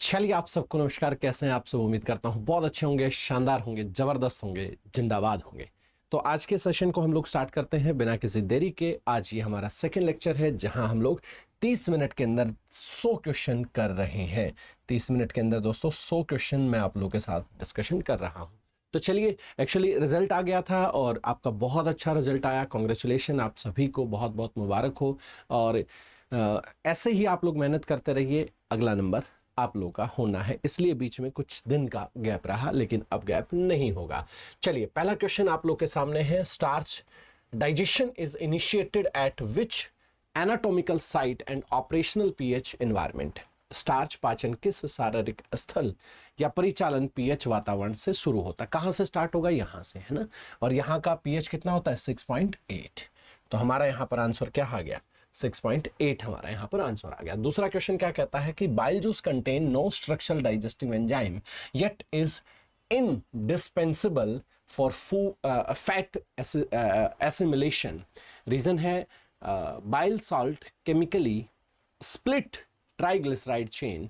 चलिए, आप सबको नमस्कार। कैसे हैं आप सब? उम्मीद करता हूँ बहुत अच्छे होंगे, शानदार होंगे, जबरदस्त होंगे, जिंदाबाद होंगे। तो आज के सेशन को हम लोग स्टार्ट करते हैं बिना किसी देरी के। आज ये हमारा सेकंड लेक्चर है जहां हम लोग 30 मिनट के अंदर 100 क्वेश्चन कर रहे हैं। 30 मिनट के अंदर दोस्तों 100 क्वेश्चन मैं आप लोगों के साथ डिस्कशन कर रहा हूँ। तो चलिए, एक्चुअली रिजल्ट आ गया था और आपका बहुत अच्छा रिजल्ट आया। कॉन्ग्रेचुलेशन, आप सभी को बहुत बहुत मुबारक हो। और ऐसे ही आप लोग मेहनत करते रहिए, अगला नंबर आप लोगों का होना है। इसलिए बीच में कुछ दिन का गैप रहा, लेकिन अब गैप नहीं होगा। चलिए, पहला क्वेश्चन आप लोग के सामने है। Starch digestion is initiated eight which anatomical site and operational pH environment. Starch पाचन किस शारीरिक स्थल या परिचालन पीएच वातावरण से शुरू होता है? कहां से स्टार्ट होगा? यहां से, है ना। और यहां का पीएच कितना होता है? 6.8। तो हमारा यहां पर आंसर क्या आ गया? 6.8 हमारा यहां पर आंसर आ गया। दूसरा क्वेश्चन क्या कहता है कि bile juice contain no structural digestive enzyme yet is indispensable for fat assimilation. Reason है bile salt chemically split triglyceride chain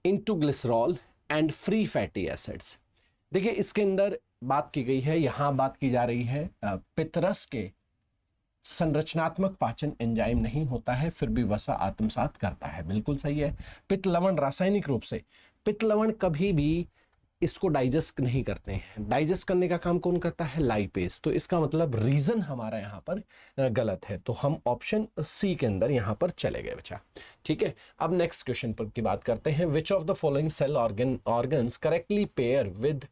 into glycerol and free fatty acids. देखिए, इसके अंदर बात की गई है, यहां बात की जा रही है पित्तरस के संरचनात्मक पाचन एंजाइम नहीं होता है, फिर भी वसा आत्मसात करता है। बिल्कुल सही है। पित्त लवण रासायनिक रूप से, पित्त लवण कभी भी इसको डाइजेस्ट नहीं करते हैं। डाइजेस्ट करने का काम कौन करता है? लाइपेज। तो इसका मतलब रीजन हमारा यहां पर गलत है। तो हम ऑप्शन सी के अंदर यहां पर चले गए बच्चा। ठीक है, अब नेक्स्ट क्वेश्चन पर की बात करते हैं। Which of the following cell organs correctly pair with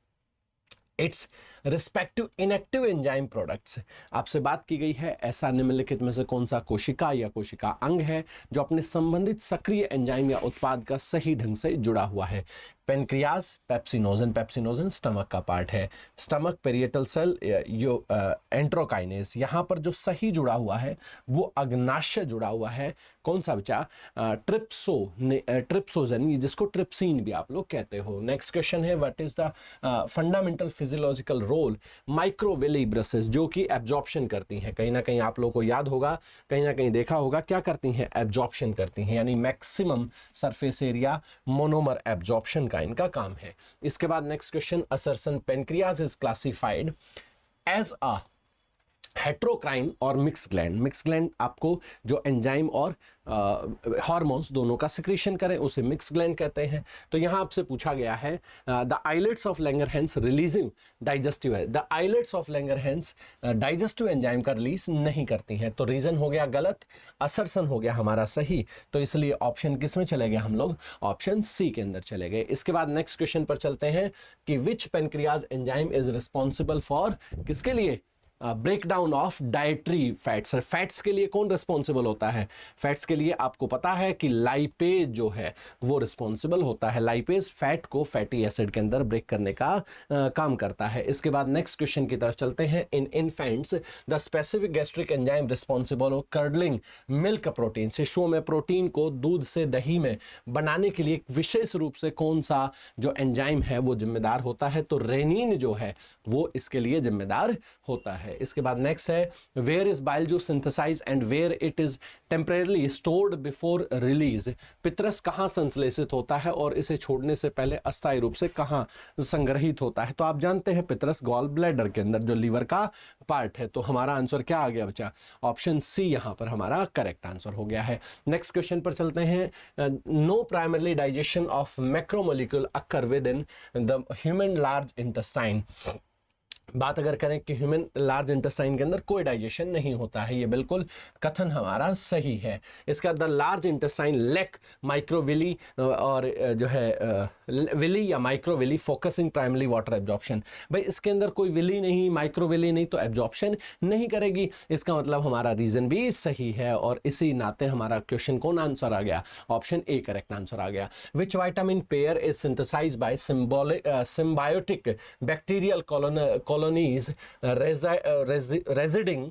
its respective inactive enzyme products. आपसे बात की गई है ऐसा निम्नलिखित में से कौन सा कोशिका या कोशिका अंग है जो अपने संबंधित सक्रिय एंजाइम या उत्पाद का सही ढंग से जुड़ा हुआ है? Pancreas, pepsinogen. पेप्सिनोजन स्टमक का पार्ट है। Stomach, parietal cell, enterokinase. यहाँ पर जो सही जुड़ा हुआ है वो अग्नाशय जुड़ा हुआ है। कौन सा बच्चा? ट्रिप्सोजन, जिसको ट्रिप्सिन भी आप लोग कहते हो। नेक्स्ट क्वेश्चन है what is the fundamental physiological role microvilli brushes, जो कि एब्जॉर्प्शन करती हैं। कहीं ना कहीं आप लोगों को याद होगा, कहीं ना कहीं देखा होगा, क्या करती हैं? एब्जॉर्प्शन करती हैं, यानी maximum surface area monomer absorption का इनका काम है। इसके बाद next question, assertion pancreas is classified as a heterocrine और मिक्स ग्लैंड। मिक्स ग्लैंड आपको जो एंजाइम और हार्मोन्स दोनों का सिक्रीशन करें उसे मिक्स ग्लैंड कहते हैं। तो यहां आपसे पूछा गया है the islets of Langerhans releasing digestive है। The islets of Langerhans digestive enzyme का रिलीज नहीं करती हैं। तो रीजन हो गया गलत, असर्सन हो गया हमारा सही। तो इसलिए ऑप्शन किस में चले गए हम लोग? ऑप्शन सी के अंदर चले गए। इसके बाद नेक्स्ट क्वेश्चन पर चलते हैं कि which pancreas enzyme is responsible for, किसके लिए? Breakdown of dietary fats. Fats के लिए कौन रिस्पॉन्सिबल होता है? फैट्स के लिए आपको पता है कि लाइपेज जो है वो रिस्पॉन्सिबल होता है। लाइपेज फैट को फैटी एसिड के अंदर ब्रेक करने का काम करता है। इसके बाद नेक्स्ट क्वेश्चन की तरफ चलते हैं। In infants the specific gastric enzyme responsible हो कर्डलिंग मिल्क प्रोटीन। शिशुओं में प्रोटीन को दूध से दही में बनाने के लिए विशेष रूप से कौन सा जो एंजाइम है वो जिम्मेदार होता है? तो रेनिन जो है वो इसके लिए जिम्मेदार होता है। इसके बाद नेक्स्ट है where is bile juice synthesize and where it is temporarily stored before release. पित्तरस कहां संश्लेषित होता है और इसे छोड़ने से पहले अस्थायी रूप से कहां संग्रहित होता है? तो आप जानते हैं पित्तरस गॉल ब्लैडर के अंदर, जो लीवर का पार्ट है। तो हमारा आंसर क्या आ गया बच्चा? ऑप्शन सी यहां पर हमारा करेक्ट आंसर हो गया है। नेक्स्ट क्वेश्चन पर चलते हैं। No primary digestion of macromolecule occur with in the human large intestine. बात अगर करें कि ह्यूमन लार्ज इंटेस्टाइन के अंदर कोई डाइजेशन नहीं होता है, ये बिल्कुल कथन हमारा सही है। इसके अंदर लार्ज इंटेस्टाइन लेक माइक्रोविली और जो है विली या microvilli focusing primary water absorption. भाई इसके अंदर कोई विली नहीं, माइक्रोविली नहीं, तो एब्जॉर्प्शन नहीं करेगी। इसका मतलब हमारा रीजन भी सही है और इसी नाते हमारा क्वेश्चन कौन आंसर आ गया? ऑप्शन ए करेक्ट आंसर आ गया। Which vitamin pair is synthesised by symbiotic bacterial colonies residing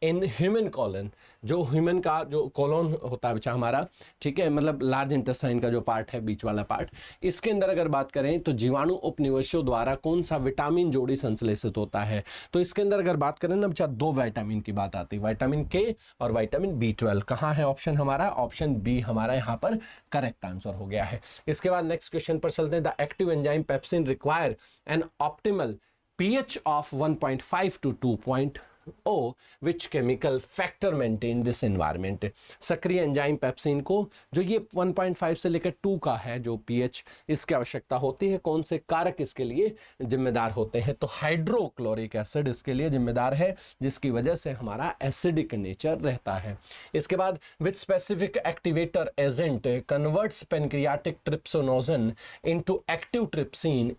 in human colon, जो ह्यूमन का जो कॉलोन होता है बच्चा हमारा, ठीक है, मतलब लार्ज इंटेस्टाइन का जो पार्ट है, बीच वाला पार्ट, इसके अंदर अगर बात करें तो जीवाणु उपनिवेशों द्वारा कौन सा विटामिन जोड़ी संश्लेषित होता है। तो इसके अंदर अगर बात करें ना बच्चा, 2 विटामिन की बात आती है, विटामिन के और विटामिन B12। कहाँ है ऑप्शन हमारा? ऑप्शन बी हमारा यहाँ पर करेक्ट आंसर हो गया है। इसके बाद नेक्स्ट क्वेश्चन पर चलते हैं। The active enzyme pepsin require an optimal pH of 1.5 to 2.0 which chemical factor maintain this environment। सक्रिय एंजाइम पेप्सिन को जो ये 1.5 से लेकर 2 का है जो pH, इसकी आवश्यकता होती है, कौन से कारक इसके लिए जिम्मेदार होते हैं? तो हाइड्रोक्लोरिक एसिड इसके लिए जिम्मेदार है, जिसकी वजह से हमारा एसिडिक नेचर रहता है। इसके बाद which specific activator agent converts pancreatic trypsinogen into active trypsin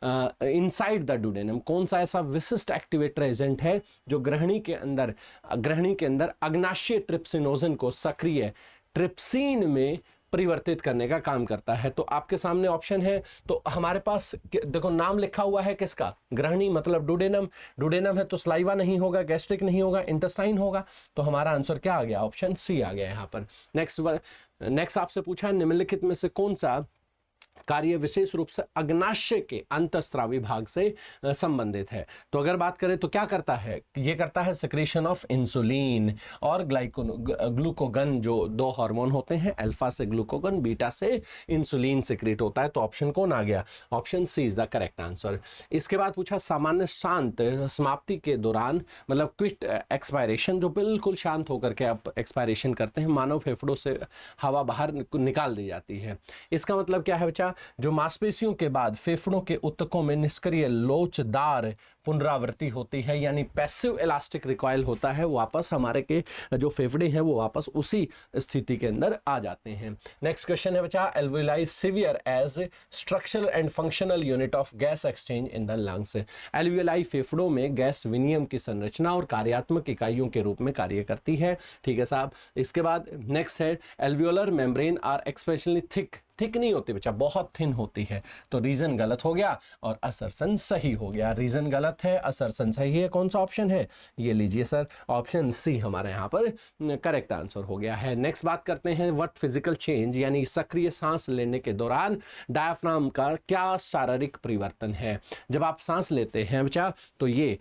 inside the duodenum. कौन सा ऐसा विशिष्ट एक्टिवेटर एजेंट है जो ग्रहणी के अंदर अग्नाशय ट्रिप्सिनोजन को सक्रिय ट्रिप्सिन में परिवर्तित करने का काम करता है? तो आपके सामने ऑप्शन है, तो हमारे पास देखो नाम लिखा हुआ है किसका? ग्रहणी मतलब डुडेनम। डुडेनम है तो स्लाइवा नहीं होगा, गैस्ट्रिक नहीं होगा, इंटेस्टाइन होगा। तो हमारा आंसर क्या आ गया? ऑप्शन सी आ गया यहाँ पर। नेक्स्ट आपसे पूछा है निम्नलिखित में से कौन सा कार्य विशेष रूप से अग्नाशय के अंतःस्रावी भाग से संबंधित है? तो अगर बात करें तो क्या करता है? ये करता है सिक्रेशन ऑफ इंसुलिन और ग्लूकोगन, जो 2 हार्मोन होते हैं, अल्फा से ग्लूकोगन, बीटा से इंसुलिन सिक्रेट होता है। तो ऑप्शन कौन आ गया? Option C is the correct answer. इसके बाद पूछा सामान्य शांत समाप्ति के दौरान, मतलब क्विट एक्सपायरेशन, जो बिल्कुल शांत होकर के आप एक्सपायरेशन करते हैं, मानव फेफड़ों से हवा बाहर निकाल दी जाती है। इसका मतलब क्या है बच्चा? जो मांसपेशियों के बाद फेफड़ों के ऊतकों में निष्क्रिय लोचदार पुनरावृत्ति होती है, यानी पैसिव इलास्टिक रिकॉइल होता है, वापस हमारे के जो फेफड़े हैं वो वापस उसी स्थिति के अंदर आ जाते हैं। नेक्स्ट क्वेश्चन है बच्चा, alveoli serve as structural and functional unit of gas exchange in the lungs. Alveoli फेफड़ों में गैस विनिमय की संरचना और कार्यात्मक इकाइयों के रूप में कार्य करती है। ठीक है साहब। इसके बाद नेक्स्ट है alveolar membrane are especially thick नहीं होती बच्चा, बहुत थिन होती है। तो रीजन गलत हो गया और असर्शन सही हो गया। रीजन गलत है, असर्शन सही है। कौन सा ऑप्शन है? ये लीजिए सर, ऑप्शन सी हमारे यहाँ पर करेक्ट आंसर हो गया है। नेक्स्ट बात करते हैं व्हाट फिजिकल चेंज, यानी सक्रिय सांस लेने के दौरान डायफ्राम का क्या शारीरिक परिवर्तन है? जब आप सांस लेते हैं बच्चा तो ये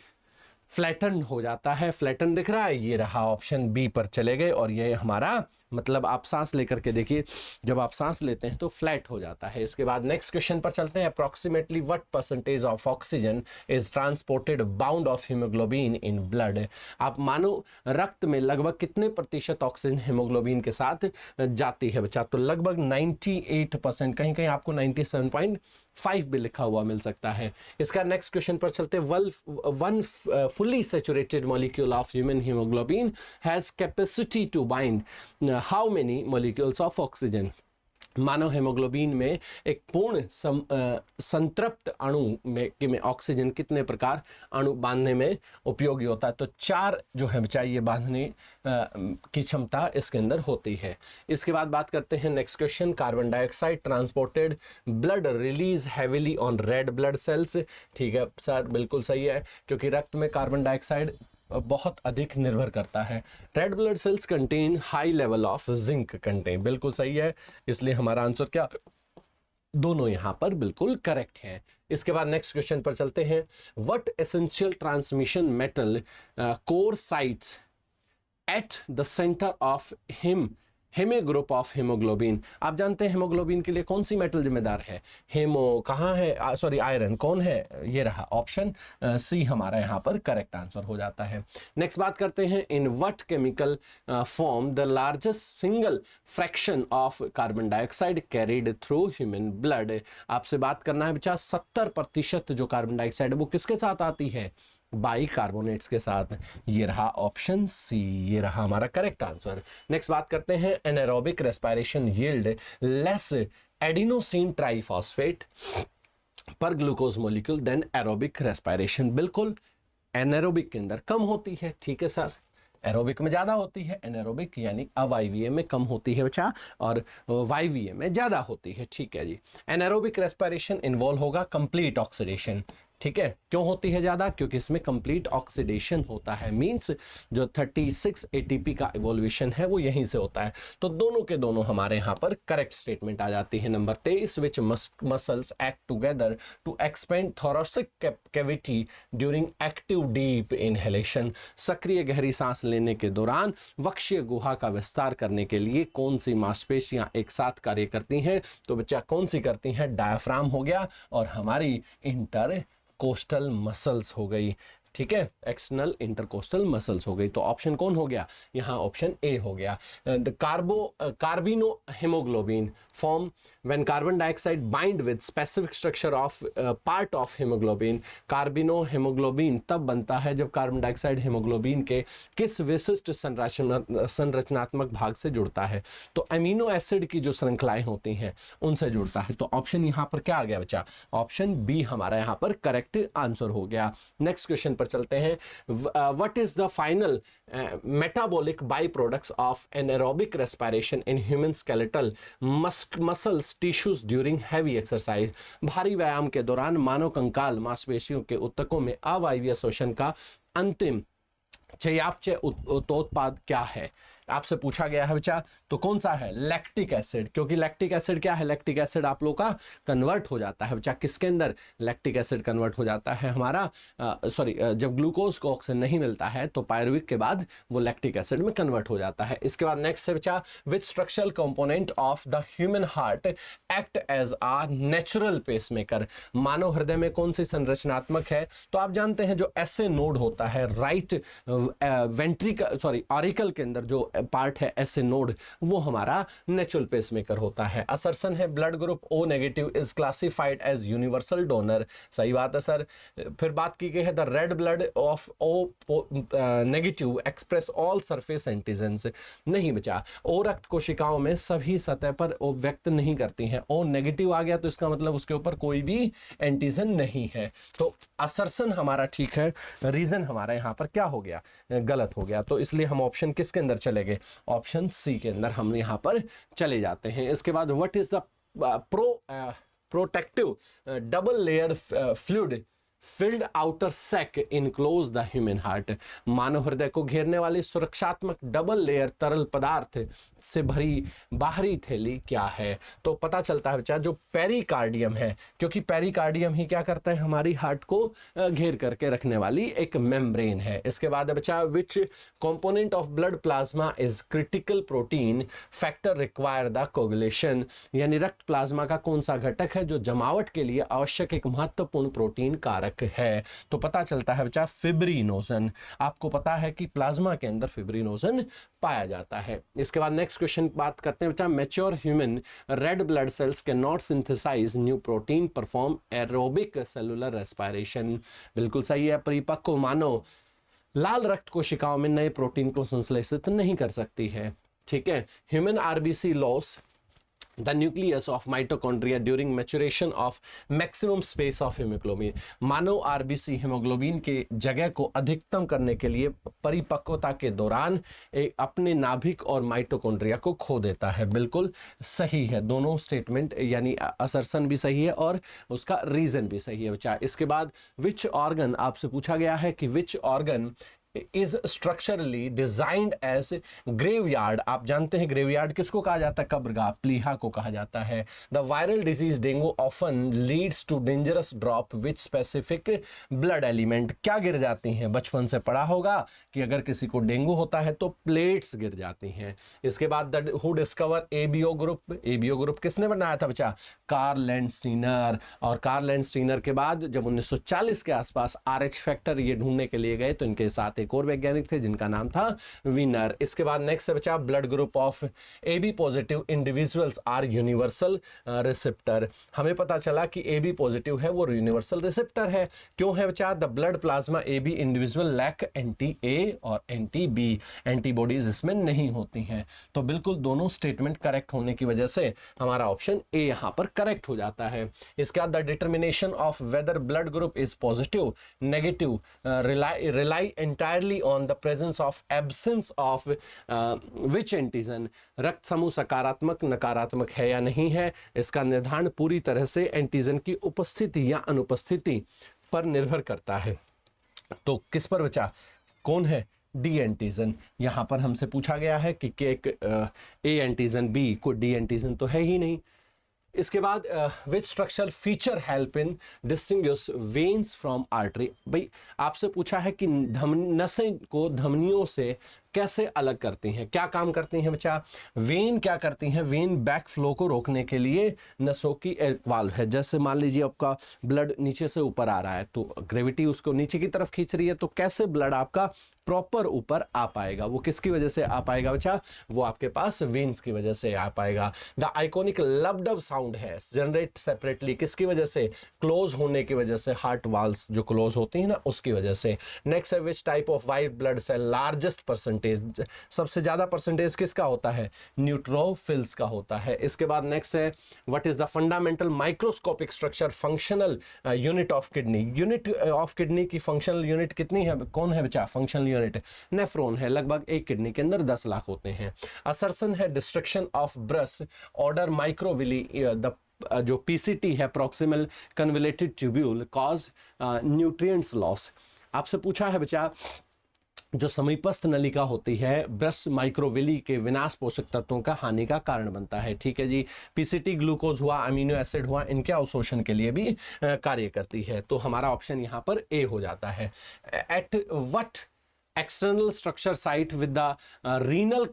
फ्लैटन हो जाता है। फ्लैटन दिख रहा है, ये रहा, ऑप्शन बी पर चले गए। और ये हमारा मतलब आप सांस लेकर के देखिए, जब आप सांस लेते हैं तो फ्लैट हो जाता है। इसके बाद नेक्स्ट क्वेश्चन पर चलते हैं। Approximately what percentage of oxygen is transported bound of haemoglobin in blood. आप मानो रक्त में लगभग कितने प्रतिशत ऑक्सीजन हीमोग्लोबिन के साथ जाती है बच्चा? तो लगभग 98%, कहीं कहीं आपको 97.5 भी लिखा हुआ मिल सकता है। इसका नेक्स्ट क्वेश्चन पर चलते हैं। One fully saturated molecule of human hemoglobin has capacity to bind how many molecules of oxygen? Manav haemoglobin में एक पूर्ण संतृप्त अणु में ऑक्सीजन कितने प्रकार अणु बांधने में उपयोगी होता है? तो 4 जो है बच्चा ये बांधने की क्षमता इसके अंदर होती है। इसके बाद बात करते हैं next question. Carbon dioxide transported blood release heavily on red blood sales. ठीक है सर, बिल्कुल सही है, क्योंकि रक्त में कार्बन डाइऑक्साइड बहुत अधिक निर्भर करता है। Red blood sales contain high level of zinc contain, बिल्कुल सही है। इसलिए हमारा आंसर क्या? दोनों यहां पर बिल्कुल करेक्ट है। इसके बाद नेक्स्ट क्वेश्चन पर चलते हैं। What essential transmission metal core sites at the centre of heme group of haemoglobin. आप जानते हैं हेमोग्लोबिन के लिए कौन सी मेटल जिम्मेदार है? हेमो कहाँ है, सॉरी आयरन कौन है? ये रहा, ऑप्शन सी हमारा यहाँ पर करेक्ट आंसर हो जाता है। नेक्स्ट बात करते हैं। In what chemical form the largest single fraction of carbon dioxide carried through human blood. आपसे बात करना है बच्चा, 70% जो कार्बन डाइऑक्साइड वो किसके साथ आती है? बाइकार्बोनेट्स के साथ। ये रहा ऑप्शन सी, ये रहा हमारा करेक्ट आंसर। नेक्स्ट बात करते हैं। Anaerobic respiration yield less adenosine triphosphate per glucose molecule than aerobic respiration. बिल्कुल एनारोबिक के अंदर कम होती है, ठीक है सर, एरोबिक में ज़्यादा होती है। एनारोबिक यानी अवायवीय में कम होती है बच्चा, और वायवीय में ज़्यादा होती है। ठीक है जी। एनारोबिक रेस्पिरेशन इन्वॉल्व होगा कंप्लीट ऑक्सीडेशन, ठीक है, क्यों होती है ज्यादा? क्योंकि इसमें कंप्लीट ऑक्सीडेशन होता है, मींस जो 36 एटीपी का इवोल्यूशन है वो यहीं से होता है। तो दोनों के दोनों हमारे यहाँ पर करेक्ट स्टेटमेंट आ जाती है। Number 23, which muscles act together to expand thoracic cavity during active deep inhalation. सक्रिय गहरी सांस लेने के दौरान वक्षीय गुहा का विस्तार करने के लिए कौन सी मांसपेशियां एक साथ कार्य करती हैं? तो बच्चा कौन सी करती हैं? डायफ्राम हो गया और हमारी इंटरकोस्टल मसल्स हो गई। ठीक है, एक्सटर्नल इंटरकोस्टल मसल्स हो गई। तो ऑप्शन कौन हो गया यहाँ? ऑप्शन ए हो गया। The carbino haemoglobin form when carbon dioxide bind with specific structure of part of hemoglobin। Carbino haemoglobin तब बनता है जब कार्बन डाइऑक्साइड हेमोग्लोबिन के किस विशिष्ट संरचनात्मक भाग से जुड़ता है? तो अमीनो एसिड की जो श्रृंखलाएं होती हैं उनसे जुड़ता है। तो ऑप्शन यहाँ पर क्या आ गया बच्चा? ऑप्शन बी हमारा यहाँ पर करेक्ट आंसर हो गया। नेक्स्ट क्वेश्चन पर चलते हैं। What is the final metabolic byproducts of anaerobic respiration in human skeletal muscles tissues during heavy exercise। भारी व्यायाम के दौरान मानव कंकाल मांसपेशियों के ऊतकों में अवायवीय शोषण का अंतिम चयापचय उत्पाद क्या है? आपसे पूछा गया है बच्चा, तो कौन सा है? लैक्टिक एसिड, क्योंकि लैक्टिक एसिड क्या है? लैक्टिक एसिड आप लोग का कन्वर्ट हो जाता है बच्चा किसके अंदर? लैक्टिक एसिड कन्वर्ट हो जाता है हमारा जब ग्लूकोज को ऑक्सीजन नहीं मिलता है तो पायरुविक के बाद वो लैक्टिक एसिड में कन्वर्ट हो जाता है। इसके बाद नेक्स्ट है बच्चा, which structural component of the human heart act as a natural pacemaker. मानव हृदय में कौन सी संरचनात्मक है? तो आप जानते हैं जो एसए नोड होता है राइट वेंट्रिकल ऑरिकल के अंदर जो पार्ट है एसए नोड, वो हमारा नेचुरल पेसमेकर होता है। असर्शन है blood group O negative is classified as universal donor. सही बात है सर। फिर बात की गई है the red blood of O negative express all surface antigens. नहीं बचा, ओ रक्त कोशिकाओं में सभी सतह पर ओ व्यक्त नहीं करती हैं। ओ नेगेटिव आ गया तो इसका मतलब उसके ऊपर कोई भी एंटीजन नहीं है। तो असर्शन हमारा ठीक है, रीजन हमारा यहाँ पर क्या हो गया? गलत हो गया। तो इसलिए हम ऑप्शन किसके अंदर चले गए? ऑप्शन सी के अंदर हम यहाँ पर चले जाते हैं। इसके बाद what is the protective double layer fluid filled outer sac enclose the human heart. मानव हृदय को घेरने वाली सुरक्षात्मक डबल लेयर तरल पदार्थ से भरी बाहरी थैली क्या है? तो पता चलता है बच्चा जो पेरिकार्डियम है, क्योंकि पेरिकार्डियम ही क्या करता है? हमारी हार्ट को घेर करके रखने वाली एक मेम्ब्रेन है। इसके बाद बच्चा विच component of blood plasma is critical protein factor require the coagulation. यानी रक्त प्लाज्मा का कौन सा घटक है जो जमावट के लिए आवश्यक एक महत्वपूर्ण प्रोटीन कारक है? तो पता चलता है बच्चा फिब्रिनोजन। आपको पता है कि प्लाज्मा के अंदर फिब्रिनोजन पाया जाता है। इसके बाद नेक्स्ट क्वेश्चन बात करते हैं बच्चा, mature human red blood cells can not synthesise new protein perform aerobic cellular respiration. बिल्कुल सही है। परिपक्व मानव लाल रक्त कोशिकाओं में नए प्रोटीन को संश्लेषित नहीं कर सकती है। ठीक है। Human RBC loss the nucleus of mitochondria during maturation of maximum space of hemoglobin। Manav RBC haemoglobin के जगह को अधिकतम करने के लिए परिपक्वता के दौरान अपने नाभिक और माइटोकॉन्ड्रिया को खो देता है। बिल्कुल सही है दोनों स्टेटमेंट, यानी असर्शन भी सही है और उसका रीजन भी सही है बच्चा। इसके बाद विच ऑर्गन आपसे पूछा गया है कि which organ is structurally designed as graveyard। आप जानते हैं ग्रेवयार्ड किसको कहा जाता है? कब्रगाह, प्लीहा को कहा जाता है। The viral disease dengue often leads to dangerous drop which specific blood element। क्या गिर जाती हैं? बचपन से पढ़ा होगा कि अगर किसी को डेंगू होता है तो प्लेट्स गिर जाती हैं। इसके बाद who discover ABO group. ABO group किसने बनाया था बच्चा? Karl Landsteiner. और कार्ल लैंडस्टीनर के बाद जब 1940 के आसपास RH फैक्टर ये ढूंढने के लिए गए तो इनके साथ एक और वैज्ञानिक थे जिनका नाम था वीनर। इसके बाद नेक्स्ट बचा blood group of AB positive individuals are universal receptor. हमें पता चला कि AB पॉजिटिव है वो यूनिवर्सल रिसेप्टर है। क्यों है बचा? The blood plasma AB individual lack anti A और एंटी B। एंटीबॉडीज इसमें नहीं होती हैं। तो बिल्कुल दोनों स्टेटमेंट करेक्ट होने की वजह से हमारा ऑप्शन ए यहां पर करेक्ट हो जाता है। इसके बाद the determination of whether blood group is positive negative rely entirely on the presence of absence of which antigen। रक्त समूह सकारात्मक नकारात्मक है या नहीं है, इसका निर्धारण पूरी तरह से एंटीजन की उपस्थिति या अनुपस्थिति पर निर्भर करता है। तो किस पर बचा, कौन है, डी एंटीजन। यहां पर हमसे पूछा गया है कि ए एंटीजन बी, कोई डी एंटीजन तो है ही नहीं। इसके बाद which structural feature help in distinguish veins from artery. भाई आपसे पूछा है कि नसें को धमनियों से कैसे अलग करती हैं, क्या काम करती हैं बच्चा। वेन क्या करती हैं, वेन बैक फ्लो को रोकने के लिए नसों की वाल्व है। जैसे मान लीजिए आपका ब्लड नीचे से ऊपर आ रहा है तो ग्रेविटी उसको नीचे की तरफ खींच रही है, तो कैसे ब्लड आपका प्रॉपर ऊपर आ पाएगा, वो किसकी वजह से आ पाएगा बच्चा, वो आपके पास वेन्स की वजह से आ पाएगा। द आइकॉनिक लबडब साउंड है जनरेट सेपरेटली, किसकी वजह से, क्लोज होने की वजह से, हार्ट वाल्व्स जो क्लोज होती है ना उसकी वजह से। नेक्स्ट है which type of white blood cell largest percentage, सबसे ज्यादा परसेंटेज किसका होता है, न्यूट्रोफिल्स का होता है। इसके बाद नेक्स्ट है what is the fundamental microscopic structure functional unit of kidney. Unit of kidney की फंक्शनल यूनिट कितनी है, कौन है बच्चा, फंक्शनल यूनिट नेफ्रॉन है। लगभग एक किडनी के अंदर 10 लाख होते हैं। असर्सन है destruction of brush order microvilli, the जो पीसीटी है proximal convoluted tubule cause nutrients loss. आपसे पूछा है बच्चा जो समीपस्थ नलिका होती है ब्रश माइक्रोविली के विनाश पोषक तत्वों का हानि का कारण बनता है। ठीक है जी, पीसीटी ग्लूकोज हुआ, अमीनो एसिड हुआ, इनके अवशोषण के लिए भी कार्य करती है। तो हमारा ऑप्शन यहाँ पर ए हो जाता है। At what external structure site with the renal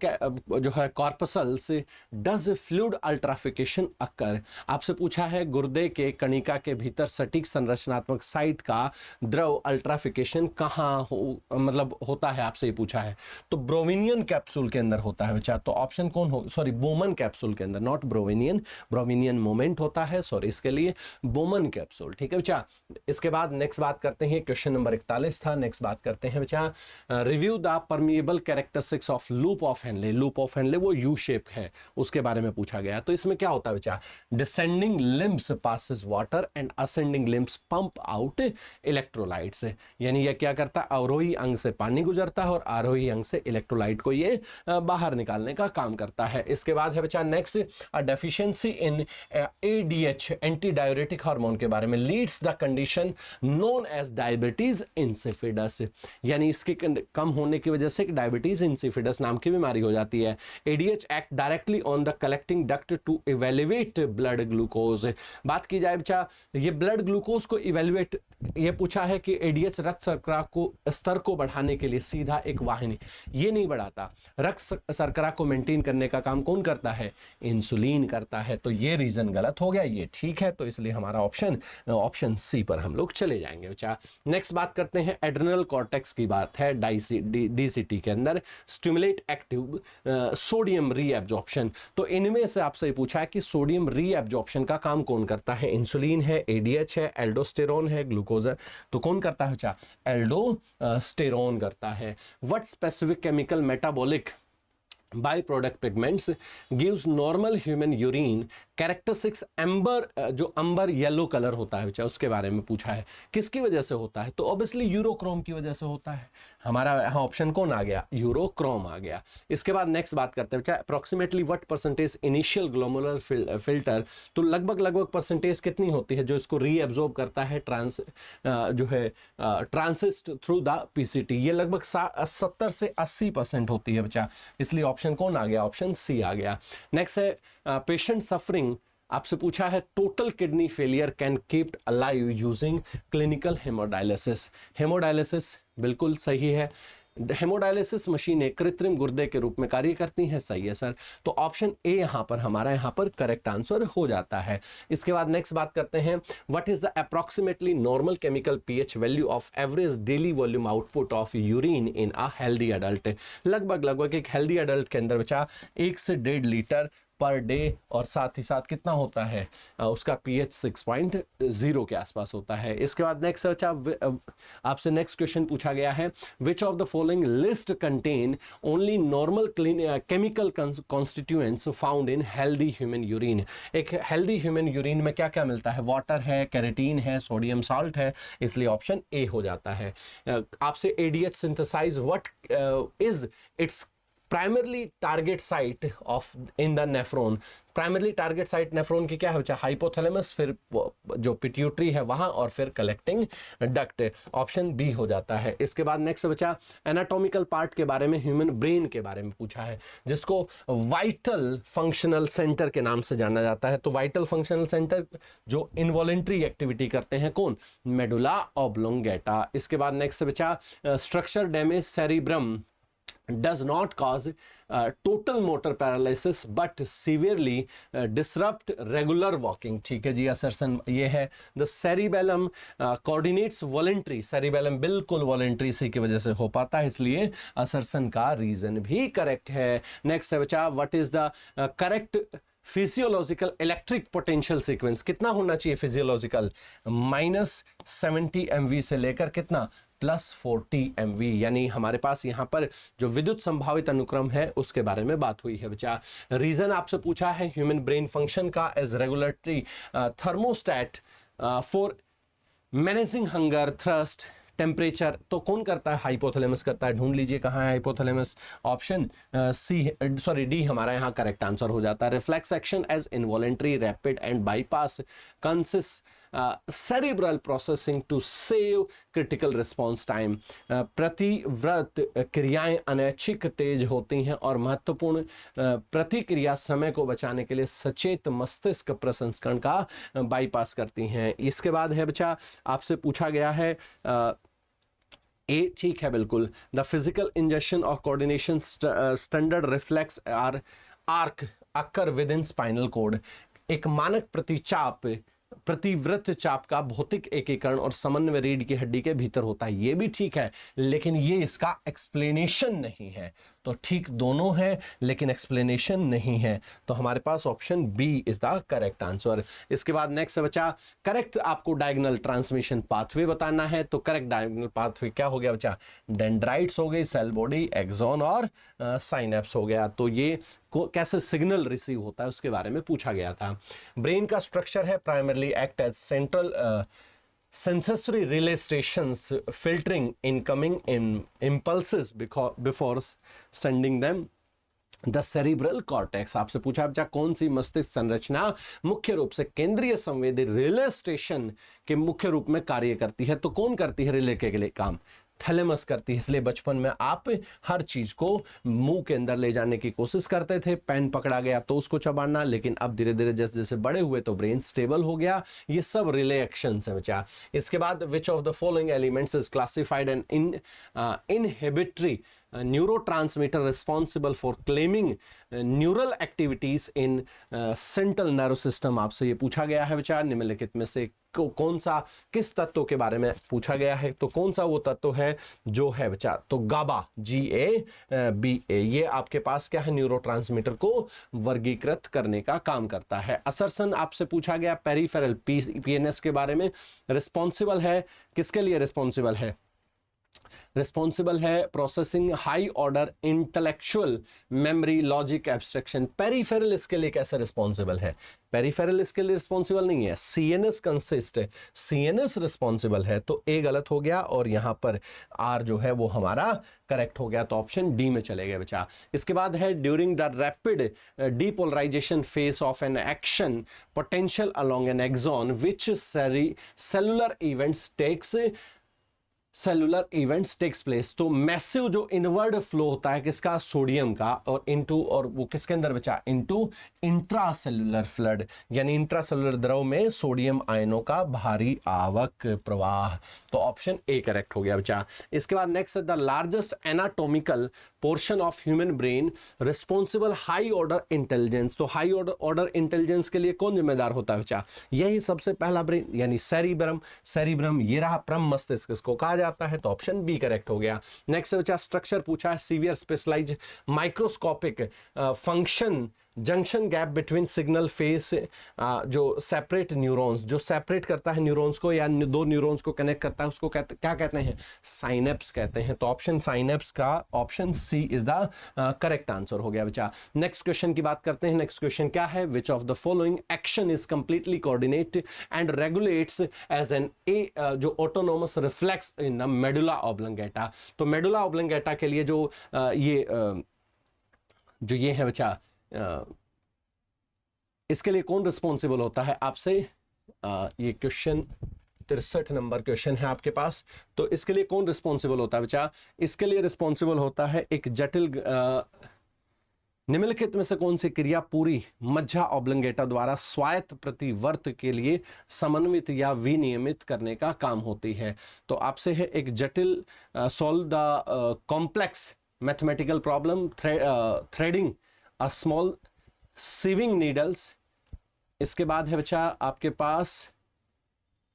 जो है कॉर्पसल्स डज फ्लूइड अल्ट्राफिकेशन अकर। आपसे पूछा है गुर्दे के कणिका के भीतर सटीक संरचनात्मक साइट का द्रव अल्ट्राफिकेशन कहाँ मतलब होता है, आपसे ये पूछा है। तो ब्रोविनियन कैप्सूल के अंदर होता है बच्चा। तो ऑप्शन कौन हो, सॉरी बोमन कैप्सूल के अंदर, नॉट ब्रोविनियन, ब्रोविनियन मोमेंट होता है, सॉरी इसके लिए बोमन कैप्सूल। ठीक है बच्चा। इसके बाद नेक्स्ट बात करते हैं, क्वेश्चन नंबर 41 था। नेक्स्ट बात करते हैं बच्चा review the permeable characteristics of loop of Henle. Loop of Henle वो यू शेप है, उसके बारे में पूछा गया। तो इसमें क्या होता है बच्चा, descending limbs passes water and ascending limbs pump out electrolytes. यानी ये क्या करता है, अवरोही अंग से पानी गुजरता है और आरोही अंग से इलेक्ट्रोलाइट को ये बाहर निकालने का काम करता है। इसके बाद है बच्चा next a deficiency in ADH anti diuretic hormone के बारे में leads the condition known as diabetes insipidus. यानी इसके कम होने की वजह से डायबिटीज इंसिपिडस नाम की बीमारी हो जाती है। ADH act directly on the collecting duct to evaluate blood glucose. बात की जाए बच्चा, ये ब्लड ग्लूकोज को इवेल्युएट, ये पूछा है कि एडीएच रक्त शर्करा को स्तर को बढ़ाने के लिए सीधा एक वाहिनी ये नहीं बढ़ाता, रक्त शर्करा को मेंटेन करने का काम कौन करता है, इंसुलिन करता है। तो ये रीजन गलत हो गया, ये ठीक है। तो इसलिए हमारा ऑप्शन सी पर हम लोग चले जाएंगे बच्चा। नेक्स्ट बात करते हैं एड्रेनल कॉर्टेक्स की बात है डीसीटी के अंदर, स्टिमुलेट एक्टिव सोडियम रीएब्जॉर्प्शन। तो इनमें से आपसे पूछा है कि सोडियम रीएब्जॉर्प्शन का काम कौन करता है, इंसुलिन है, एडीएच है, एल्डोस्टेरोन है, ग्लूकोज है। तो कौन करता है बच्चा, एल्डोस्टेरोन करता है। What specific chemical metabolic by product pigments gives normal human urine characteristics amber, जो अंबर येलो कलर होता है बच्चा उसके बारे में पूछा है, किसकी वजह से होता है। तो ऑब्वियसली यूरोक्रोम की वजह से होता है। हमारा यहाँ ऑप्शन कौन आ गया, यूरोक्रोम आ गया। इसके बाद नेक्स्ट बात करते हैं बच्चा approximately what percentage initial glomerular filter. तो लगभग परसेंटेज कितनी होती है जो इसको रीएब्जॉर्ब करता है जो है ट्रांसिस्ट थ्रू द पीसीटी। ये लगभग 70 से 80% होती है बच्चा, इसलिए ऑप्शन कौन आ गया, ऑप्शन सी आ गया। नेक्स्ट है पेशेंट सफरिंग, आपसे पूछा है total kidney failure can keeped alive using clinical hemodialysis. Hemodialysis बिल्कुल सही है, हेमोडायलिसिस मशीनें कृत्रिम गुर्दे के रूप में कार्य करती हैं, सही है सर। तो ऑप्शन ए हमारा यहाँ पर करेक्ट आंसर हो जाता है। इसके बाद नेक्स्ट बात करते हैं what is the approximately normal chemical pH value of average daily volume output of urine in a healthy adult. लगभग एक हेल्दी अडल्ट के अंदर बचा 1 से 1.5 लीटर पर डे, और साथ ही साथ कितना होता है उसका पीएच 6.0 के आसपास होता है। इसके बाद नेक्स्ट आपसे नेक्स्ट क्वेश्चन पूछा गया है which of the following list contain only normal chemical constituents found in healthy human urine. एक हेल्दी ह्यूमन यूरिन में क्या क्या मिलता है, वाटर है, कैरेटीन है, सोडियम साल्ट है, इसलिए ऑप्शन ए हो जाता है। आपसे ADH synthesise what is its primarily target site of in the nephron, primarily target site nephron की क्या है बच्चा, हाइपोथैलेमस, फिर जो पिट्यूटरी है वहां, और फिर कलेक्टिंग डक्ट, ऑप्शन बी हो जाता है। इसके बाद नेक्स्ट बच्चा एनाटॉमिकल पार्ट के बारे में, ह्यूमन ब्रेन के बारे में पूछा है, जिसको वाइटल फंक्शनल सेंटर के नाम से जाना जाता है। तो वाइटल फंक्शनल सेंटर जो इनवॉलेंट्री एक्टिविटी करते हैं, कौन, मेडुला ऑब्लोंगेटा। इसके बाद नेक्स्ट बच्चा structure damage cerebrum does not cause total motor paralysis but severely disrupt regular walking। ठीक है जी, असरसन ये है। the cerebellum coordinates voluntary, cerebellum बिल्कुल वॉलेंट्री से की वजह से हो पाता है, इसलिए असरसन का रीजन भी करेक्ट है। नेक्स्ट है बच्चा, what is the correct physiological electric potential sequence, कितना होना चाहिए फिजियोलॉजिकल, -70 MV से लेकर कितना, +40 MV, यानी हमारे पास यहाँ पर जो विद्युत संभावित अनुक्रम है उसके बारे में बात हुई है बच्चा। रीजन आपसे पूछा है ह्यूमन ब्रेन फंक्शन का as regulatory thermostat for managing hunger, thirst, temperature. तो कौन करता है, हाइपोथैलेमस करता है। ढूंढ लीजिए कहाँ है हाइपोथैलेमस, ऑप्शन डी हमारा यहाँ करेक्ट आंसर हो जाता है। Reflex action as involuntary, rapid and bypass consist cerebral processing to save critical response time. प्रतिव्रत क्रियाएं अनैच्छिक तेज होती हैं और महत्वपूर्ण प्रतिक्रिया समय को बचाने के लिए सचेत मस्तिष्क प्रसंस्करण का बाईपास करती हैं। इसके बाद है बच्चा, आपसे पूछा गया है ए, ठीक है बिल्कुल, the physical injection of coordination standard reflex are arc occur with in spinal cord. एक मानक प्रतिचाप, प्रतिव्रत चाप का भौतिक एकीकरण और समन्वय रीढ़ की हड्डी के भीतर होता है। ये भी ठीक है, लेकिन ये इसका एक्सप्लेनेशन नहीं है। तो ठीक दोनों है लेकिन एक्सप्लेनेशन नहीं है, तो हमारे पास option B is the correct answer. इसके बाद नेक्स्ट बच्चा, करेक्ट आपको डायगोनल ट्रांसमिशन पाथवे बताना है। तो करेक्ट डायगोनल पाथवे क्या हो गया बच्चा, डेंड्राइट्स हो गई, सेल बॉडी, एक्सॉन और साइनेप्स हो गया। तो ये कैसे सिग्नल रिसीव होता है उसके बारे में पूछा गया था। ब्रेन का स्ट्रक्चर है primarily act as central sensory relay stations filtering incoming impulses before sending them the cerebral cortex. आपसे पूछा बच्चा कौन सी मस्तिष्क संरचना मुख्य रूप से केंद्रीय संवेदी रिले स्टेशन के मुख्य रूप में कार्य करती है। तो कौन करती है रिले के लिए काम, थैलेमस करती है। इसलिए बचपन में आप हर चीज को मुंह के अंदर ले जाने की कोशिश करते थे, पेन पकड़ा गया तो उसको चबाना, लेकिन अब धीरे धीरे जैसे जैसे बड़े हुए तो ब्रेन स्टेबल हो गया। ये सब रिले एक्शन है बच्चा। इसके बाद विच of the following elements is classified and inhibitory neurotransmitter responsible for claiming neural activities in central nervous system। आपसे ये पूछा गया है बच्चा, निम्नलिखित में से कौन सा किस तत्व के बारे में पूछा गया है। तो कौन सा वो तत्व है जो है बच्चा, तो गाबा, GABA, ये आपके पास क्या है, न्यूरोट्रांसमीटर को वर्गीकृत करने का काम करता है। असरसन आपसे पूछा गया पेरिफेरल PNS के बारे में, रिस्पॉन्सिबल है किसके लिए, रिस्पॉन्सिबल है processing high order intellectual memory logic abstraction. Peripheral इसके लिए कैसे रिस्पॉन्सिबल है, पेरिफेरल इसके लिए रिस्पॉन्सिबल नहीं है। CNS कंसिस्ट है, CNS रिस्पॉन्सिबल है, तो ए गलत हो गया और यहां पर आर जो है वो हमारा करेक्ट हो गया, तो ऑप्शन डी में चले गए बच्चा। इसके बाद है during the rapid depolarization phase of an action potential along an axon which cellular events takes place. तो मैसिव जो इनवर्ड फ्लो होता है किसका, सोडियम का, और इनटू, और वो किसके अंदर बचा, इनटू इंट्रासेलुलर फ्लड, यानी इंट्रासेलुलर द्रव में सोडियम आयनों का भारी आवक प्रवाह। तो ऑप्शन ए करेक्ट हो गया बच्चा। इसके बाद next the largest anatomical portion of human brain responsible high order intelligence. तो हाई ऑर्डर इंटेलिजेंस के लिए कौन जिम्मेदार होता है बच्चा, यही सबसे पहला ब्रेन यानी सेरिब्रम ये रहा, परम मस्तिष्क इसको कहा जाता है, तो ऑप्शन बी करेक्ट हो गया। नेक्स्ट बच्चा स्ट्रक्चर पूछा है severe specialize microscopic function junction gap between signal face, जो सेपरेट न्यूरॉन्स, जो सेपरेट करता है न्यूरॉन्स को या दो न्यूरॉन्स को कनेक्ट करता है उसको क्या कहते हैं, साइनेप्स कहते हैं। तो ऑप्शन साइनेप्स का option C is the correct answer हो गया बच्चा। नेक्स्ट क्वेश्चन की बात करते हैं। नेक्स्ट क्वेश्चन क्या है, which of the following action is completely coordinate and regulates as an जो autonomous reflex in the medulla oblongata. तो मेडुला ऑब्लंगेटा के लिए जो ये जो ये है बच्चा, इसके लिए कौन रिस्पॉन्सिबल होता है आपसे, ये क्वेश्चन 63 नंबर क्वेश्चन है आपके पास। तो इसके लिए कौन रिस्पॉन्सिबल होता है बच्चा, इसके लिए रिस्पॉन्सिबल होता है एक जटिल निम्नलिखित में से कौन सी क्रिया पूरी मज्जा ऑब्लिंगेटा द्वारा स्वायत्त प्रतिवर्त के लिए समन्वित या विनियमित करने का काम होती है। तो आपसे है एक जटिल solve the complex mathematical problem threading a small sewing needles. इसके बाद है बच्चा आपके पास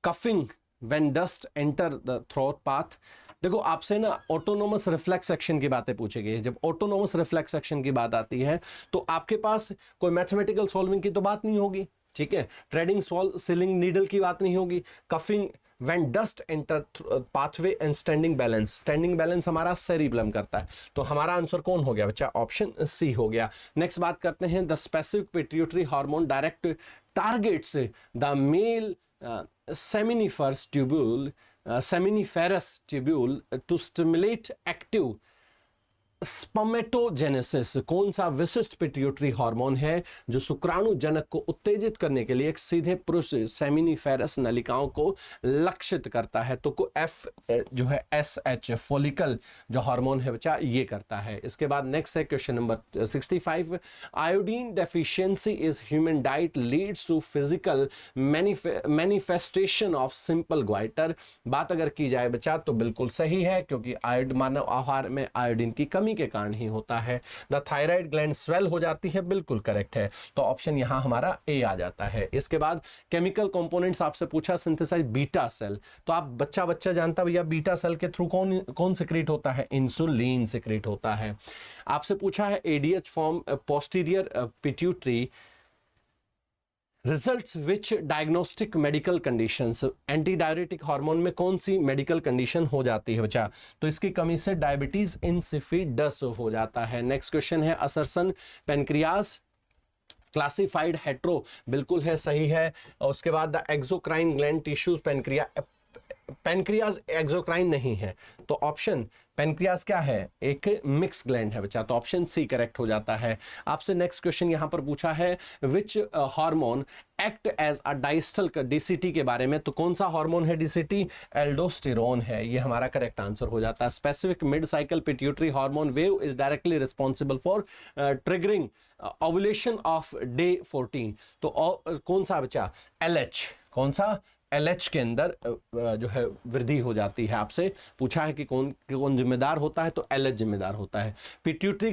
coughing when dust enter the throat path. देखो आपसे ना ऑटोनोमस रिफ्लेक्स एक्शन की बातें पूछी गई है। जब ऑटोनोमस रिफ्लेक्स एक्शन की बात आती है तो आपके पास कोई मैथमेटिकल सॉल्विंग की तो बात नहीं होगी, ठीक है, ट्रेडिंग सीलिंग नीडल की बात नहीं होगी, coughing when dust enter pathway and standing balance. Standing balance हमारा सेरिब्लम करता है। तो हमारा आंसर कौन हो गया बच्चा, ऑप्शन सी हो गया। नेक्स्ट बात करते हैं, the specific pituitary hormone direct targets the male seminiferous tubule to stimulate active spermatogenesis. कौन सा विशिष्ट पिट्यूटरी हार्मोन है जो शुक्राणु जनक को उत्तेजित करने के लिए एक सीधे पुरुष सेमिनिफेरस नलिकाओं को लक्षित करता है। तो को एफ जो है एसएच फॉलिकल जो हार्मोन है बच्चा ये करता है। इसके बाद नेक्स्ट है question number 65, iodine deficiency is human diet leads to physical manifestation of simple goitre. बात अगर की जाए बच्चा तो बिल्कुल सही है, क्योंकि मानव आहार में आयोडीन की कमी के कारण ही होता है। द थायराइड ग्लैंड स्वेल हो जाती है, बिल्कुल करेक्ट है। तो ऑप्शन यहां हमारा ए आ जाता है। इसके बाद केमिकल कंपोनेंट्स आपसे पूछा, सिंथेसाइज बीटा सेल। तो आप बच्चा जानता भैया बीटा सेल के थ्रू कौन सिक्रीट होता है, इंसुलिन सिक्रीट होता है। आपसे पूछा है ADH form posterior pituitary results which diagnostic medical conditions. Anti diuretic hormone में कौन सी मेडिकल कंडीशन हो जाती है बच्चा, तो इसकी कमी से डायबिटीज इंसिपिडस हो जाता है। नेक्स्ट क्वेश्चन है असर्सन पेनक्रियास क्लासिफाइड हेट्रो, बिल्कुल है, सही है। और उसके बाद the exocrine gland tissues pancreas exocrine नहीं है, तो ऑप्शन पेनक्रियाज क्या है, एक मिक्स ग्लैंड है बच्चा, तो ऑप्शन सी करेक्ट हो जाता है। आपसे नेक्स्ट क्वेश्चन यहां पर पूछा है which hormone act as a distal DCT के बारे में। तो कौन सा हार्मोन है डीसीटी, एल्डोस्टेरोन है, ये हमारा करेक्ट आंसर हो जाता है। Specific mid cycle pituitary hormone wave is directly responsible for triggering ovulation of day 14। तो कौन सा बच्चा, एलएच, कौन सा, एलएच के अंदर जो है वृद्धि हो जाती है। आपसे पूछा है कि कौन जिम्मेदार होता है, तो एलएच जिम्मेदार होता है। Pituitary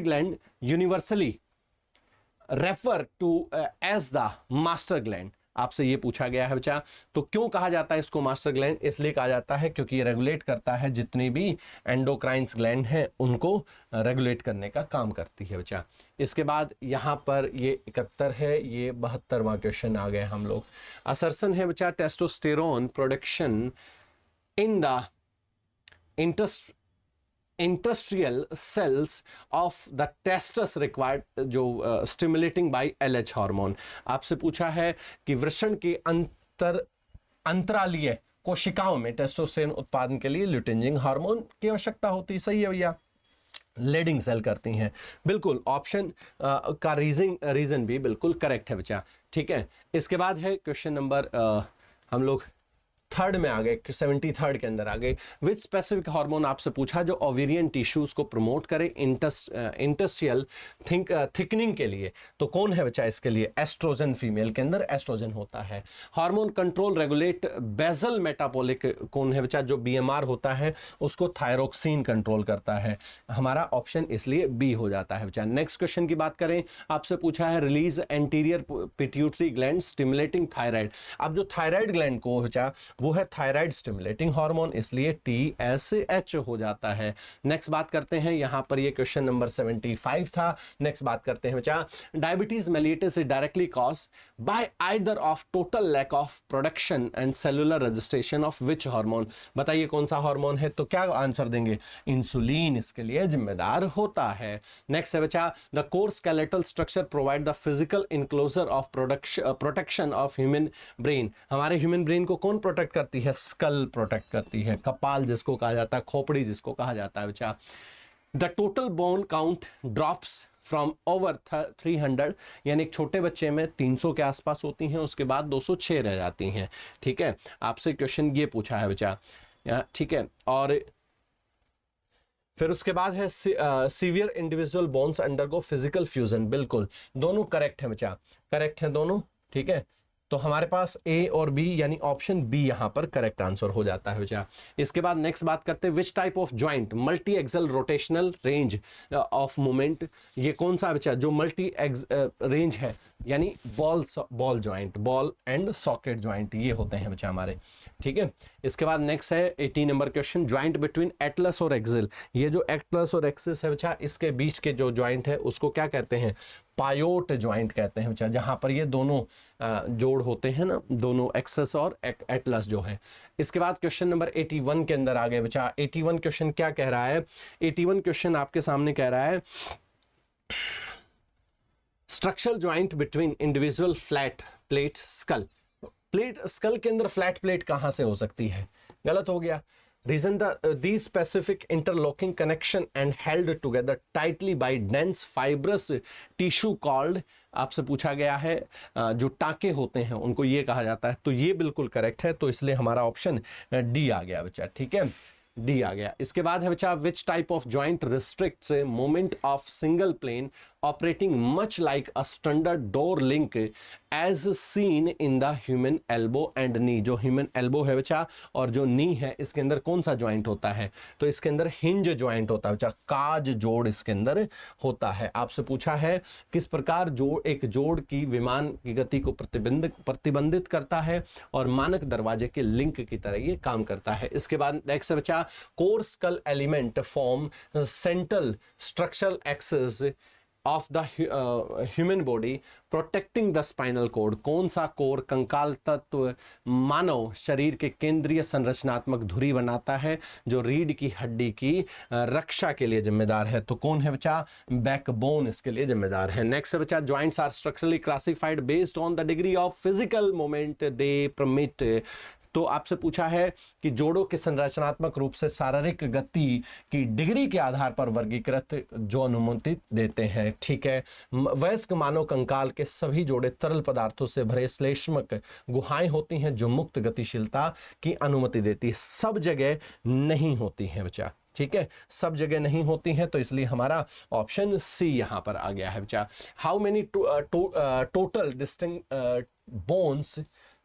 gland universally refer to as the master gland, आपसे ये पूछा गया है बच्चा। तो क्यों कहा जाता है इसको मास्टर ग्लैंड, इसलिए कहा जाता है क्योंकि ये रेगुलेट करता है जितनी भी एंडोक्राइन्स ग्लैंड हैं उनको रेगुलेट करने का काम करती है बच्चा। इसके बाद यहाँ पर ये 71 है, ये 72वां क्वेश्चन आ गए हम लोग। असर्सन है बच्चा testosterone production in the industrial cells of the testes required जो स्टिमुलेटिंग बाय एलएच हार्मोन। आपसे पूछा है कि वृषण के अंतरालीय कोशिकाओं में टेस्टोस्टेरोन उत्पादन के लिए ल्यूटिनिन हार्मोन की आवश्यकता होती है, सही है भैया, लेडिंग सेल करती हैं, बिल्कुल ऑप्शन का रीजन भी बिल्कुल करेक्ट है बच्चा, ठीक है। इसके बाद है क्वेश्चन नंबर हम लोग थर्ड में आ गए, 73 के अंदर आ गए। विच स्पेसिफिक हार्मोन आपसे पूछा जो ओवेरियन टिश्यूज को प्रमोट करे इंटस्टियल थिकनिंग के लिए। तो कौन है बच्चा इसके लिए, एस्ट्रोजन, फीमेल के अंदर एस्ट्रोजन होता है। Hormone control regulate basal metabolic, कौन है बच्चा, जो बीएमआर होता है उसको थायरोक्सिन कंट्रोल करता है। हमारा ऑप्शन इसलिए बी हो जाता है बच्चा। नेक्स्ट क्वेश्चन की बात करें, आपसे पूछा है release anterior pituitary gland stimulating thyroid. अब जो थायराइड ग्लैंड को बच्चा वो है थायराइड स्टिमुलेटिंग हार्मोन, इसलिए TSH हो जाता है। नेक्स्ट बात करते हैं, यहां पर ये क्वेश्चन नंबर 75 था। नेक्स्ट बात करते हैं बच्चा, diabetes mellitus is directly cause by either of total lack of production and cellular registration of which hormone. बताइए कौन सा हार्मोन है, तो क्या आंसर देंगे, इंसुलिन इसके लिए जिम्मेदार होता है। नेक्स्ट है बच्चा, the core skeletal structure provide the physical enclosure of protection of human brain. हमारे ह्यूमन ब्रेन को कौन प्रोटेक्ट करती है, स्कल प्रोटेक्ट करती है, कपाल जिसको कहा जाता है, खोपड़ी जिसको कहा जाता है बच्चा। The total bone count drops from over 300, यानी एक छोटे बच्चे में 300 के आसपास होती हैं, उसके बाद 206 रह जाती हैं। ठीक है, आपसे क्वेश्चन ये पूछा है बच्चा, ठीक है। और फिर उसके बाद है severe individual bones undergo physical fusion, बिल्कुल दोनों करेक्ट है बच्चा, करेक्ट है दोनों। ठीक है, तो हमारे पास ए और बी यानी ऑप्शन बी यहां पर करेक्ट आंसर हो जाता है बच्चा। इसके बाद नेक्स्ट बात करते हैं which type of joint multi axial rotational range of movement, ये कौन सा बच्चा जो मल्टी रेंज है, यानी ball joint, ball and socket joint ये होते हैं बच्चा हमारे। ठीक है, इसके बाद नेक्स्ट है 18 number question, joint between Atlas और एक्सिल, ये जो एटलस और एक्सिस है बच्चा, इसके बीच के जो जॉइंट है उसको क्या कहते हैं, पायोट जॉइंट कहते हैं बच्चा, जहां पर ये दोनों जोड़ होते हैं ना, दोनों एक्सिस और एटलस जो है। इसके बाद क्वेश्चन नंबर 81 के अंदर आ गए बच्चा। 81 क्वेश्चन क्या कह रहा है, 81 क्वेश्चन आपके सामने कह रहा है structural joint between individual flat plate skull, plate skull के अंदर फ्लैट प्लेट कहां से हो सकती है, गलत हो गया। Reason these specific interlocking connection and held together tightly by dense fibrous tissue called, आपसे पूछा गया है जो टाके होते हैं उनको ये कहा जाता है, तो ये बिल्कुल करेक्ट है, तो इसलिए हमारा ऑप्शन डी आ गया बच्चा। ठीक है, डी आ गया। इसके बाद है बच्चा which type of joint restricts movement of single plane operating much like a standard door link as seen in the human elbow and knee, जो ह्यूमन एल्बो है बच्चा और जो नी है इसके अंदर कौन सा जॉइंट होता है, तो इसके अंदर हिंज जॉइंट होता है बच्चा, काज जोड़ इसके अंदर होता है। आपसे पूछा है किस प्रकार जोड़ एक जोड़ की विमान की गति को प्रतिबंधित करता है और मानक दरवाजे के लिंक की तरह ये काम करता है। इसके बाद नेक्स्ट बच्चा core skull element form central structural axis of the human body protecting the spinal cord, कौन सा कोर कंकाल तत्व मानव शरीर के केंद्रीय संरचनात्मक धुरी बनाता है जो रीढ़ की हड्डी की रक्षा के लिए जिम्मेदार है, तो कौन है बच्चा, बैकबोन इसके लिए जिम्मेदार है। नेक्स्ट बच्चा joints are structurally classified based on the degree of physical moment they permit, तो आपसे पूछा है कि जोड़ों के संरचनात्मक रूप से शारीरिक गति की डिग्री के आधार पर वर्गीकृत जो अनुमति देते हैं। ठीक है, वयस्क मानव कंकाल के सभी जोड़े तरल पदार्थों से भरे श्लेष्मक गुहाएं होती हैं जो मुक्त गतिशीलता की अनुमति देती है, सब जगह नहीं होती हैं बच्चा। ठीक है, सब जगह नहीं होती हैं, तो इसलिए हमारा ऑप्शन सी यहां पर आ गया है बच्चा। How many total distinct bones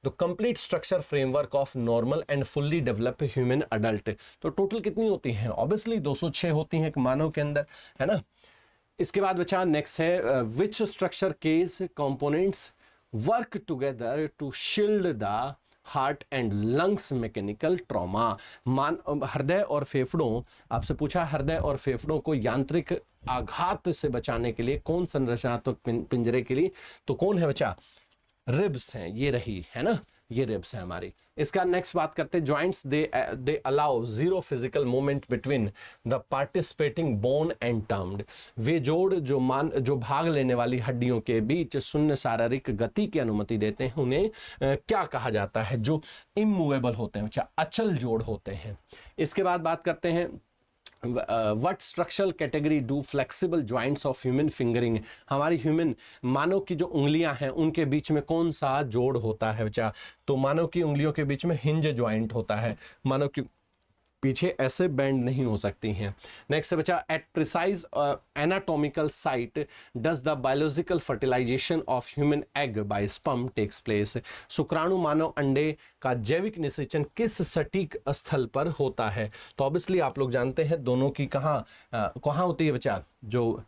to complete structure framework of normal and fully developed human adult, तो टोटल कितनी होती हैं, ऑब्वियसली 206 होती हैं एक मानव के अंदर, है ना। इसके बाद बच्चा नेक्स्ट है which structure case components work together to shield the heart and lungs mechanical trauma, हृदय और फेफड़ों, आपसे पूछा हृदय और फेफड़ों को यांत्रिक आघात से बचाने के लिए कौन संरचनात्मक पिंजरे के लिए, तो कौन है बच्चा, रिब्स हैं, ये रही है ना, ये रिब्स है हमारी। इसका नेक्स्ट बात करते हैं joints they allow zero physical movement between the participating bone and termed, वे जोड़ जो भाग लेने वाली हड्डियों के बीच शून्य शारीरिक गति की अनुमति देते हैं, उन्हें क्या कहा जाता है, जो इमूवेबल होते हैं, अचल जोड़ होते हैं। इसके बाद बात करते हैं what structural category do flexible joints of human fingering, हमारी ह्यूमन मानव की जो उंगलियां हैं उनके बीच में कौन सा जोड़ होता है बच्चा, तो मानव की उंगलियों के बीच में हिंज जॉइंट होता है, मानव की पीछे ऐसे बैंड नहीं हो सकती हैं। नेक्स्ट है बच्चा at precise anatomical site does the biological fertilization of human egg by sperm takes place, शुक्राणु मानव अंडे का जैविक निषेचन किस सटीक स्थल पर होता है, तो ऑब्वियसली आप लोग जानते हैं दोनों की कहाँ होती है बच्चा, जो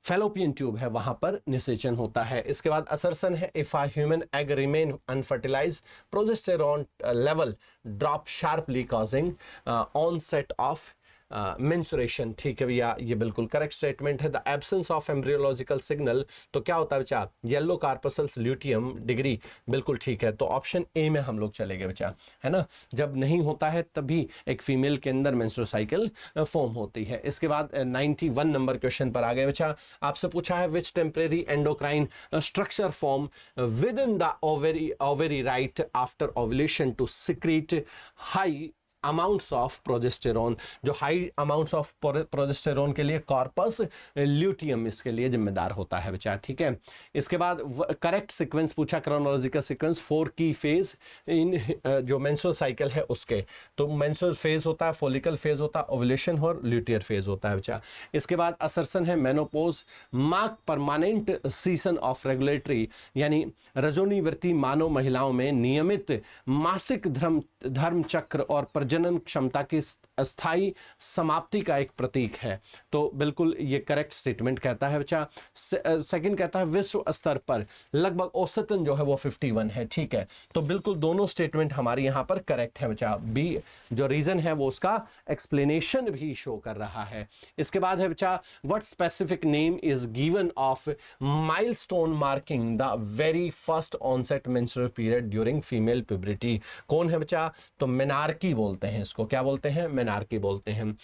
फैलोपियन ट्यूब है वहां पर निषेचन होता है। इसके बाद असर्सन है if a human egg remain unfertilized progesterone level drop sharply causing onset of menstruation, ठीक है भैया, ये बिल्कुल करेक्ट स्टेटमेंट है। The absence of embryological signal, तो क्या होता है बच्चा, येलो कार्पसल्स ल्यूटियम डिग्री, बिल्कुल ठीक है, तो ऑप्शन ए में हम लोग चलेंगे बच्चा, है ना, जब नहीं होता है तभी एक फीमेल के अंदर मेंस्ट्रुअल साइकिल फॉर्म होती है। इसके बाद 91 नंबर क्वेश्चन पर आ गए बच्चा, आपसे पूछा है which temporary endocrine structure form within the ovary right after ovulation to secrete high amounts of progesterone, जो हाई अमाउंट्स ऑफ प्रोजेस्टेरोन के लिए कॉर्पस ल्यूटियम इसके लिए जिम्मेदार होता है बच्चा, ठीक है। इसके बाद करेक्ट सीक्वेंस पूछा, क्रोनोलॉजिकल सीक्वेंस 4 की फेज इन जो मेंस्ट्रुअल साइकिल है उसके, तो मेंस्ट्रुअल फेज होता है, फॉलिकल फेज होता है, ओव्यूलेशन और ल्यूटियर फेज होता है बच्चा। इसके बाद असर्शन है menopause mark permanent season of regulatory, यानी रजोनिवृत्ति मानव महिलाओं में नियमित मासिक धर्म चक्र और प्रजनन क्षमता की अस्थाई समाप्ति का एक प्रतीक है। तो बिल्कुल ये करेक्ट स्टेटमेंट कहता है बच्चा। सेकंड कहता है विश्व स्तर पर लगभग औसतन जो है वो 51 है, ठीक है। तो बिल्कुल दोनों स्टेटमेंट हमारी यहाँ पर करेक्ट है बच्चा। बी जो रीजन है वो उसका एक्सप्लेनेशन भी शो कर रहा है। इसके बाद है बच्चा what specific name is given of milestone marking the very first onset menstrual period during female puberty. कौन है बच्चा? तो मेनार्की बोलते हैं इसको। क्या बोलते हैं? मेनार्की बोलते हैं।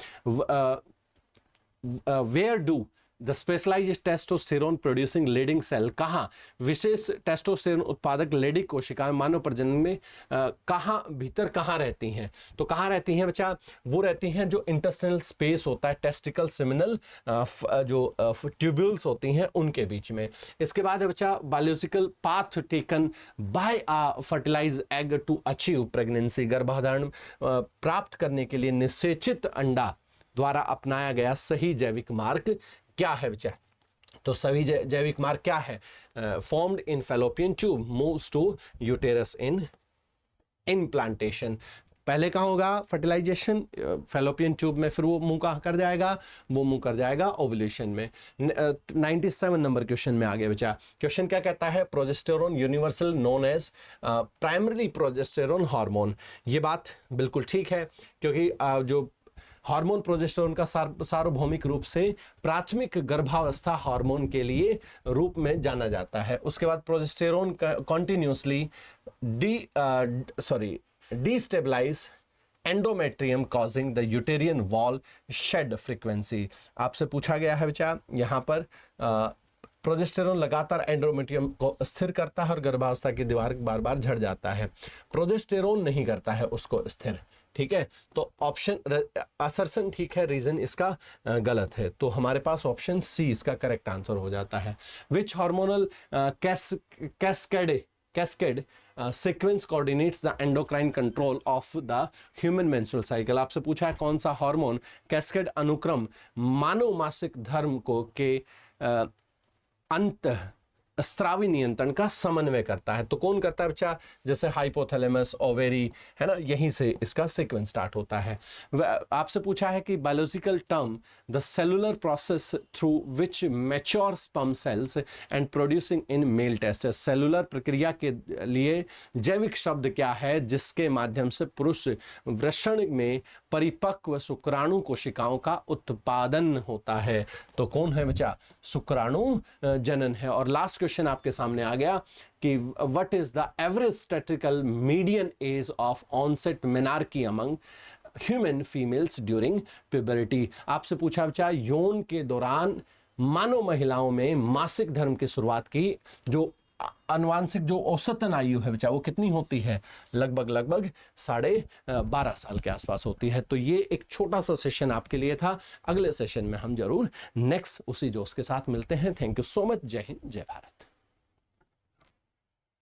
Where do the specialized testosterone producing leading cell, कहाँ विशेष टेस्टोस्टेरोन उत्पादक लेडिक कोशिकाएं मानव प्रजनन में कहाँ भीतर कहाँ रहती हैं? तो कहाँ रहती हैं बच्चा? वो रहती हैं जो इंटेस्टिनल स्पेस होता है, टेस्टिकल सेमिनल जो ट्यूब्यूल्स होती हैं उनके बीच में। इसके बाद है बच्चा biological path taken by a fertilize egg to achieve pregnancy, गर्भाधारण प्राप्त करने के लिए निषेचित अंडा द्वारा अपनाया गया सही जैविक मार्ग क्या है बच्चा? तो सभी जैविक मार्ग क्या है? Formed in Fallopian tube moves to uterus in implantation. पहले कहाँ होगा फर्टिलाइजेशन? फैलोपियन ट्यूब में। फिर वो मुंह कहाँ कर जाएगा? वो मुंह कर जाएगा ओवुलेशन में। 97 नंबर क्वेश्चन में आ गया बच्चा। क्वेश्चन क्या कहता है? Progesterone universal known as primary progesterone hormone. ये बात बिल्कुल ठीक है, क्योंकि जो हार्मोन प्रोजेस्टेरोन का सार्वभौमिक रूप से प्राथमिक गर्भावस्था हार्मोन के लिए रूप में जाना जाता है। उसके बाद progesterone continuously destabilize endometrium causing the uterine wall shed frequency. आपसे पूछा गया है बच्चा यहाँ पर प्रोजेस्टेरोन लगातार एंडोमेट्रियम को स्थिर करता है और गर्भावस्था की दीवार बार बार झड़ जाता है। प्रोजेस्टेरोन नहीं करता है उसको स्थिर, ठीक है। तो ऑप्शन असर्शन ठीक है, रीजन इसका गलत है। तो हमारे पास ऑप्शन सी इसका करेक्ट आंसर हो जाता है। Which hormonal cascade sequence coordinates the endocrine control of the human menstrual cycle. आपसे पूछा है कौन सा हार्मोन कैस्केड अनुक्रम मानव मासिक धर्म को के अंत स्त्रावी नियंत्रण का समन्वय करता है। तो कौन करता है बच्चा? जैसे हाइपोथैलेमस, ओवेरी, है ना, यहीं से इसका सीक्वेंस स्टार्ट होता है। आपसे पूछा है कि biological term the cellular process through which mature sperm cells and producing in male testes. Cellular प्रक्रिया के लिए जैविक शब्द क्या है जिसके माध्यम से पुरुष वृषण में परिपक्व शुक्राणु कोशिकाओं का उत्पादन होता है? तो कौन है बच्चा? शुक्राणु जनन है। और लास्ट क्वेश्चन आपके सामने आ गया कि what is the average statistical median age of onset menarche among human females during puberty. आपसे पूछा बच्चा यौन के दौरान मानव महिलाओं में मासिक धर्म की शुरुआत की जो अनुवांशिक जो औसतन आयु है बच्चा वो कितनी होती है? लगभग 12.5 साल के आसपास होती है। तो ये एक छोटा सा सेशन आपके लिए था। अगले सेशन में हम जरूर नेक्स्ट उसी जोश के साथ मिलते हैं। Thank you so much. जय हिंद, जय भारत।